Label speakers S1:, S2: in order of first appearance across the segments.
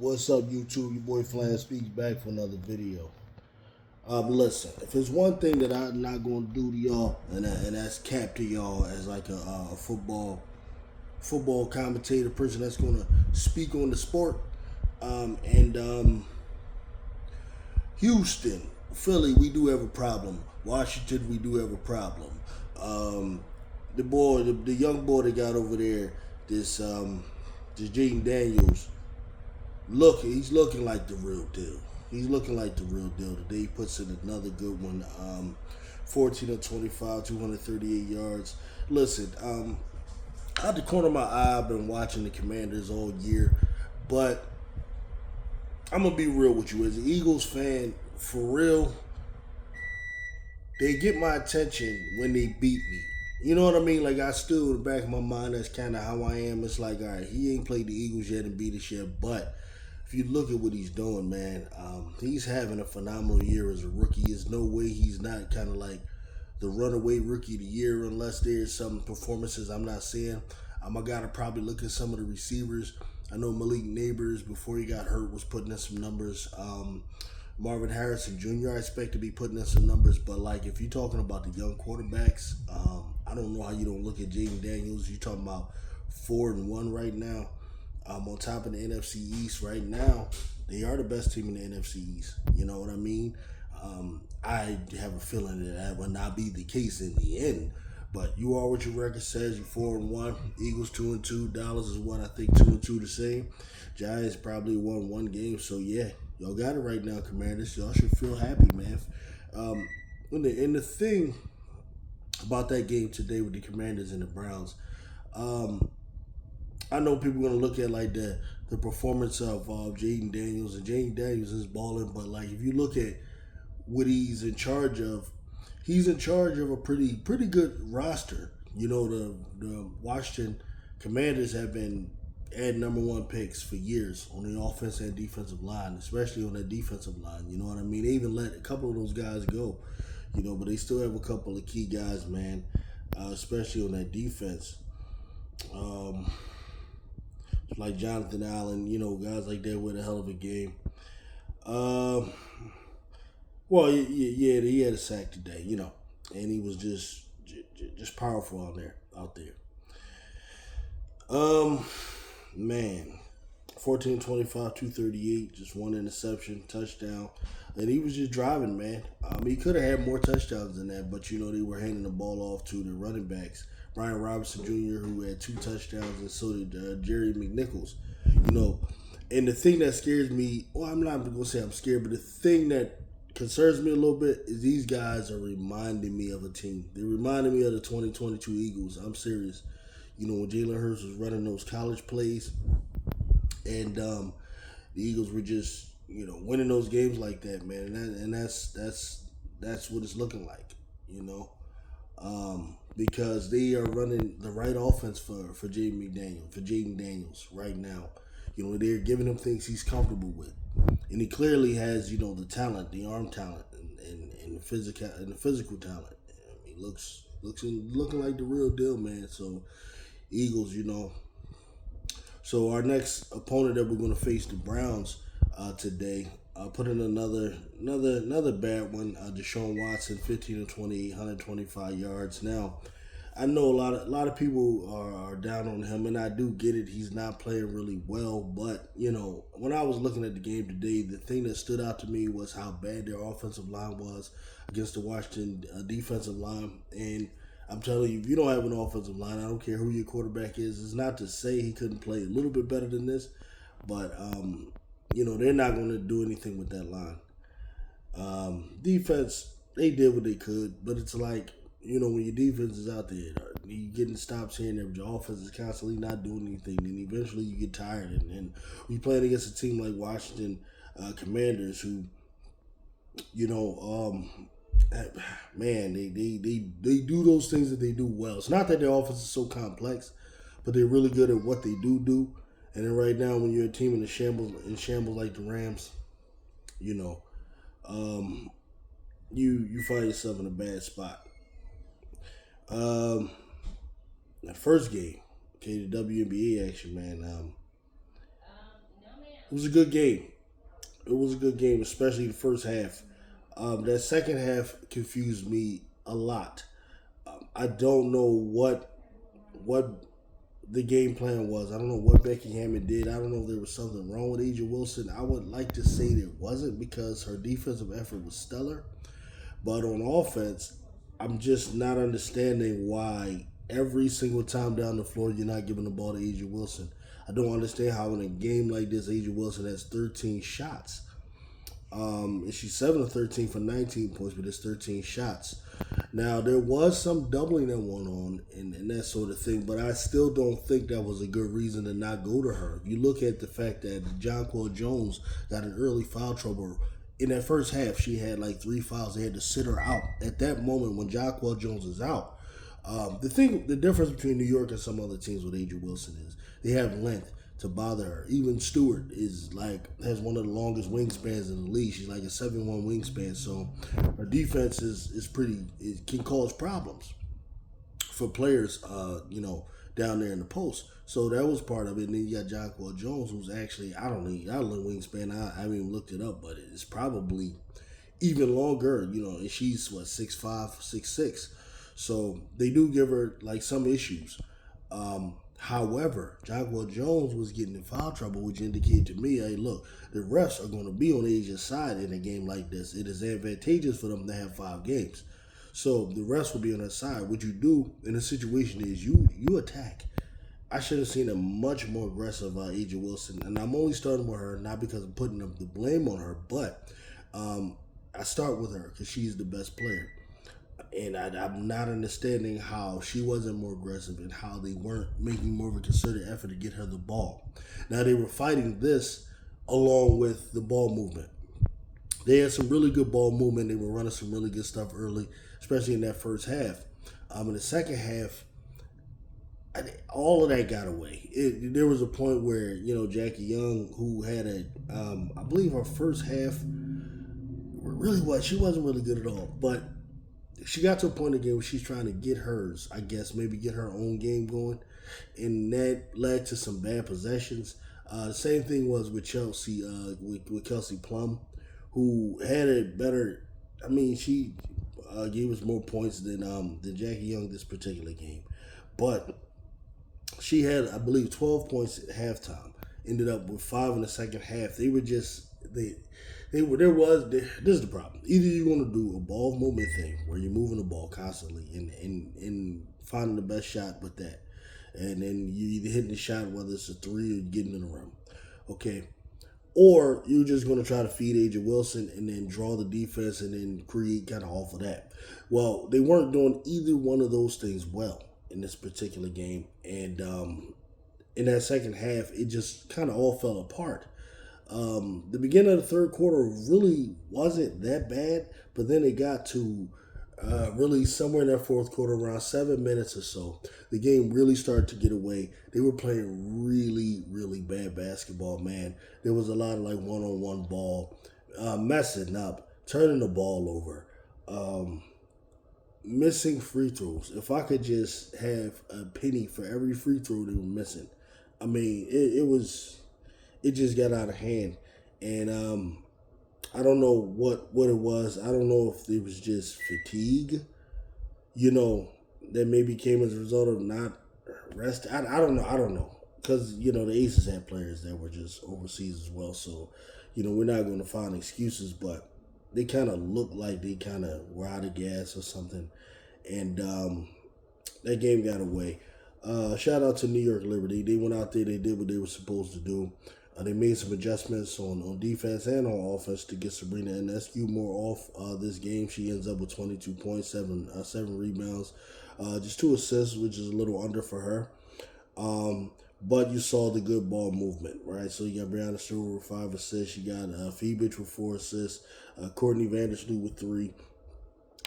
S1: What's up, YouTube? Your boy Flan speaks back for another video. Listen, if it's one thing that I'm not gonna do to y'all, and that's cap to y'all as like a football commentator, person that's gonna speak on the sport, and Houston, Philly, we do have a problem. Washington, we do have a problem. The young boy that got over there, this Jayden Daniels. He's looking like the real deal. He's looking like the real deal. Today he puts in another good one. 14 of 25, 238 yards. Listen, out the corner of my eye, I've been watching the Commanders all year, but I'm gonna be real with you. As an Eagles fan, for real, they get my attention when they beat me. You know what I mean? Like, I still, in the back of my mind, that's kind of how I am. It's like, all right, he ain't played the Eagles yet and beat us yet, but if you look at what he's doing, man, he's having a phenomenal year as a rookie. There's no way he's not kind of like the runaway rookie of the year unless there's some performances I'm not seeing. I got to probably look at some of the receivers. I know Malik Neighbors, before he got hurt, was putting in some numbers. Marvin Harrison Jr., I expect to be putting in some numbers. But, like, if you're talking about the young quarterbacks, I don't know how you don't look at Jayden Daniels. You're talking about 4-1 right now. On top of the NFC East right now, they are the best team in the NFC East. You know what I mean? I have a feeling that will not be the case in the end. But you are what your record says. You're 4-1. Eagles 2-2. Dallas is what I think 2-2 the same. Giants probably won one game. So yeah, y'all got it right now, Commanders. Y'all should feel happy, man. And the thing about that game today with the Commanders and the Browns, I know people are gonna look at like the performance of Jayden Daniels, and Jayden Daniels is balling, but like if you look at what he's in charge of a pretty good roster. You know, the Washington Commanders have been adding number one picks for years on the offense and defensive line, especially on that defensive line. You know what I mean? They even let a couple of those guys go, you know, but they still have a couple of key guys, man, especially on that defense. Like Jonathan Allen, you know, guys like that with a hell of a game. Well, yeah, he had a sack today, you know, and he was just powerful out there. Man, 14-25, 238, just one interception, touchdown, and he was just driving, man. He could have had more touchdowns than that, but you know they were handing the ball off to the running backs. Brian Robinson Jr., who had 2 touchdowns, and so did Jerry McNichols. You know, and the thing that scares me, well, I'm not going to say I'm scared, but the thing that concerns me a little bit is these guys are reminding me of a team. They're reminding me of the 2022 Eagles. I'm serious. You know, when Jalen Hurts was running those college plays, and the Eagles were just, you know, winning those games like that, man. And that's what it's looking like, you know. Because they are running the right offense for Jayden Daniels right now. You know, they're giving him things he's comfortable with, and he clearly has, you know, the talent, the arm talent, and the physical talent. He looking like the real deal, man. So Eagles, you know. So our next opponent that we're going to face, the Browns, today. Put in another bad one. Deshaun Watson, 15 of 28, 125 yards. Now, I know a lot of people are down on him, and I do get it. He's not playing really well, but you know, when I was looking at the game today, the thing that stood out to me was how bad their offensive line was against the Washington defensive line. And I'm telling you, if you don't have an offensive line, I don't care who your quarterback is. It's not to say he couldn't play a little bit better than this, but you know, they're not going to do anything with that line. Defense, they did what they could, but it's like, you know, when your defense is out there, you're getting stops here and there, but your offense is constantly not doing anything, and eventually you get tired. And when you're playing against a team like Washington Commanders, who, you know, man, they do those things that they do well. It's not that their offense is so complex, but they're really good at what they do. And then right now, when you're a team in shambles like the Rams, you know, you find yourself in a bad spot. The first game, okay, the WNBA action, man. It was a good game. It was a good game, especially the first half. That second half confused me a lot. I don't know what the game plan was. I don't know what Becky Hammond did. I don't know if there was something wrong with Asia Wilson. I would like to say there wasn't because her defensive effort was stellar. But on offense, I'm just not understanding why every single time down the floor you're not giving the ball to Asia Wilson. I don't understand how in a game like this, Asia Wilson has 13 shots. And she's 7 of 13 for 19 points, but it's 13 shots. Now, there was some doubling that went on and that sort of thing, but I still don't think that was a good reason to not go to her. You look at the fact that Jonquel Jones got an early foul trouble. In that first half, she had like 3 fouls. They had to sit her out. At that moment, when Jonquel Jones is out, the difference between New York and some other teams with Asia Wilson is they have length to bother her. Even Stewart has one of the longest wingspans in the league. She's like a 7'1" wingspan, so her defense is pretty. It can cause problems for players, down there in the post. So that was part of it. And then you got Jonquel Jones, who's actually I don't know wingspan. I haven't even looked it up, but it's probably even longer. And she's what 6'5", 6'6". So they do give her like some issues. However, Jonquel Jones was getting in foul trouble, which indicated to me, hey, look, the refs are going to be on Asia's side in a game like this. It is advantageous for them to have 5 games. So the refs will be on their side. What you do in a situation is you attack. I should have seen a much more aggressive Asia Wilson. And I'm only starting with her, not because I'm putting the blame on her, but I start with her because she's the best player. And I'm not understanding how she wasn't more aggressive and how they weren't making more of a concerted effort to get her the ball. Now, they were fighting this along with the ball movement. They had some really good ball movement. They were running some really good stuff early, especially in that first half. In the second half, all of that got away. There was a point where, Jackie Young, who had I believe her first half, she wasn't really good at all. But she got to a point again where she's trying to get hers, I guess, maybe get her own game going. And that led to some bad possessions. The same thing was with Chelsea, with Kelsey Plum, who had a better. She gave us more points than Jackie Young this particular game, but she had, I believe, 12 points at halftime. Ended up with 5 in the second half. They were just this is the problem. Either you're going to do a ball movement thing where you're moving the ball constantly and finding the best shot with that, and then you either hitting the shot, whether it's a 3 or getting in the rim, okay, or you're just going to try to feed Asia Wilson and then draw the defense and then create kind of off of that. Well, they weren't doing either one of those things well in this particular game, and in that second half, it just kind of all fell apart. The beginning of the third quarter really wasn't that bad, but then it got to really somewhere in that fourth quarter, around 7 minutes or so, the game really started to get away. They were playing really, really bad basketball, man. There was a lot of like one-on-one ball, messing up, turning the ball over, missing free throws. If I could just have a penny for every free throw they were missing, it just got out of hand. And I don't know what it was. I don't know if it was just fatigue, that maybe came as a result of not rest. I don't know. Because, the Aces had players that were just overseas as well. So, we're not going to find excuses, but they kind of looked like they kind of were out of gas or something. And that game got away. Shout out to New York Liberty. They went out there. They did what they were supposed to do. They made some adjustments on defense and on offense to get Sabrina Ionescu more off this game. She ends up with 22 points, 7 rebounds, just 2 assists, which is a little under for her. But you saw the good ball movement, right? So you got Brianna Stewart with 5 assists. You got Phoebich with 4 assists. Courtney Vandersloot with 3.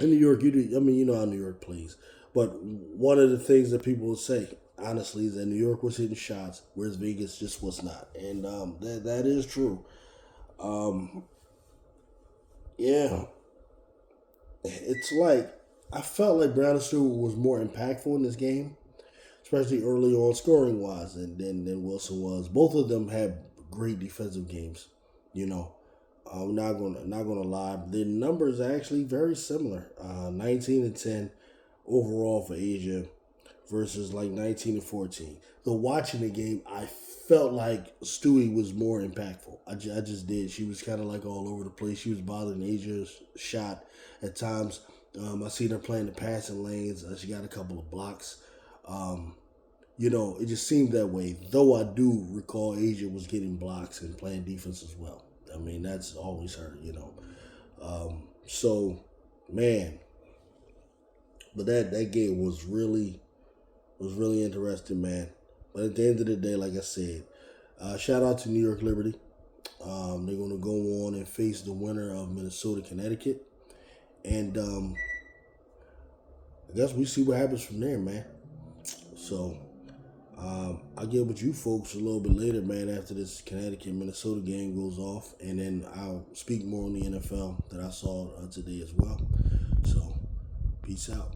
S1: In New York, you know how New York plays. But one of the things that people will say, honestly, is that New York was hitting shots, whereas Vegas just was not. And that is true. Yeah. It's like, I felt like Brown Stewart was more impactful in this game, especially early on scoring-wise than Wilson was. Both of them had great defensive games. You know, I'm not gonna lie. The numbers are actually very similar. 19-10 overall for Asia versus like 19-14. The watching the game, I felt like Stewie was more impactful. I just did. She was kind of like all over the place. She was bothering Asia's shot at times. I seen her playing the passing lanes. She got a couple of blocks. Um, it just seemed that way. Though I do recall Asia was getting blocks and playing defense as well. I mean, that's always her. So, man, but that game was really interesting, man. But at the end of the day, like I said, shout out to New York Liberty. They're going to go on and face the winner of Minnesota, Connecticut. And I guess we see what happens from there, man. So I'll get with you folks a little bit later, man, after this Connecticut-Minnesota game goes off. And then I'll speak more on the NFL that I saw today as well. So, peace out.